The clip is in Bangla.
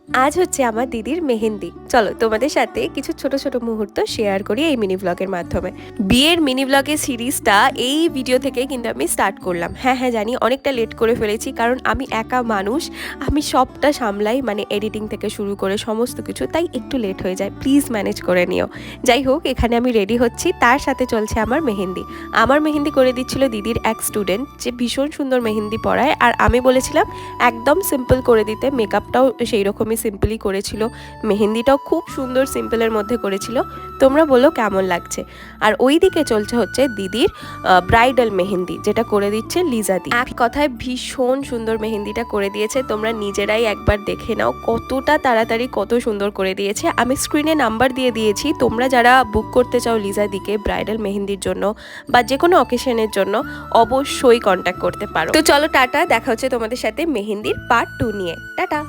আজ হচ্ছে আমার দিদির মেহেন্দি। চলো তোমাদের সাথে কিছু ছোট ছোট মুহূর্ত শেয়ার করি এই মিনি ব্লগের মাধ্যমে। বিয়ের মিনি ব্লগের সিরিজটা এই ভিডিও থেকে কিন্তু আমি স্টার্ট করলাম। হ্যাঁ হ্যাঁ জানি অনেকটা লেট করে ফেলেছি, কারণ আমি একা মানুষ, আমি সবটা সামলাই, মানে এডিটিং থেকে শুরু করে সমস্ত কিছু, তাই একটু লেট হয়ে যায়, প্লিজ ম্যানেজ করে নিও। যাই হোক, এখানে আমি রেডি হচ্ছি, তার সাথে চলছে আমার মেহেন্দি। আমার মেহেন্দি করে দিচ্ছিল দিদির এক স্টুডেন্ট, যে ভীষণ সুন্দর মেহেন্দি পড়ায়, আর আমি বলেছিলাম একদম সিম্পল করে দিতে। মেকআপটাও সেই রকমই সিম্পলই করেছিল, মেহেন্দিটাও খুব সুন্দর সিম্পলের মধ্যে করেছিল। তোমরা বলো কেমন লাগছে। আর ওই দিকে চলছে হচ্ছে দিদির ব্রাইডাল মেহেন্দি, যেটা করে দিচ্ছে লিজা দি। এক কথায় ভীষণ সুন্দর মেহেন্দিটা করে দিয়েছে, তোমরা নিজেরাই একবার দেখে নাও কতটা তাড়াতাড়ি কত সুন্দর করে দিয়েছে। আমি স্ক্রিনে নাম্বার দিয়ে দিয়েছি, তোমরা যারা বুক করতে চাও লিজা দিকে ব্রাইডাল মেহেন্দির জন্য বা যে কোনো অকেশনের জন্য অবশ্যই কন্ট্যাক্ট করতে পারো। তো চলো টাটা, দেখা হচ্ছে তোমাদের সাথে মেহেন্দির পার্ট 2 নিয়ে। টাটা।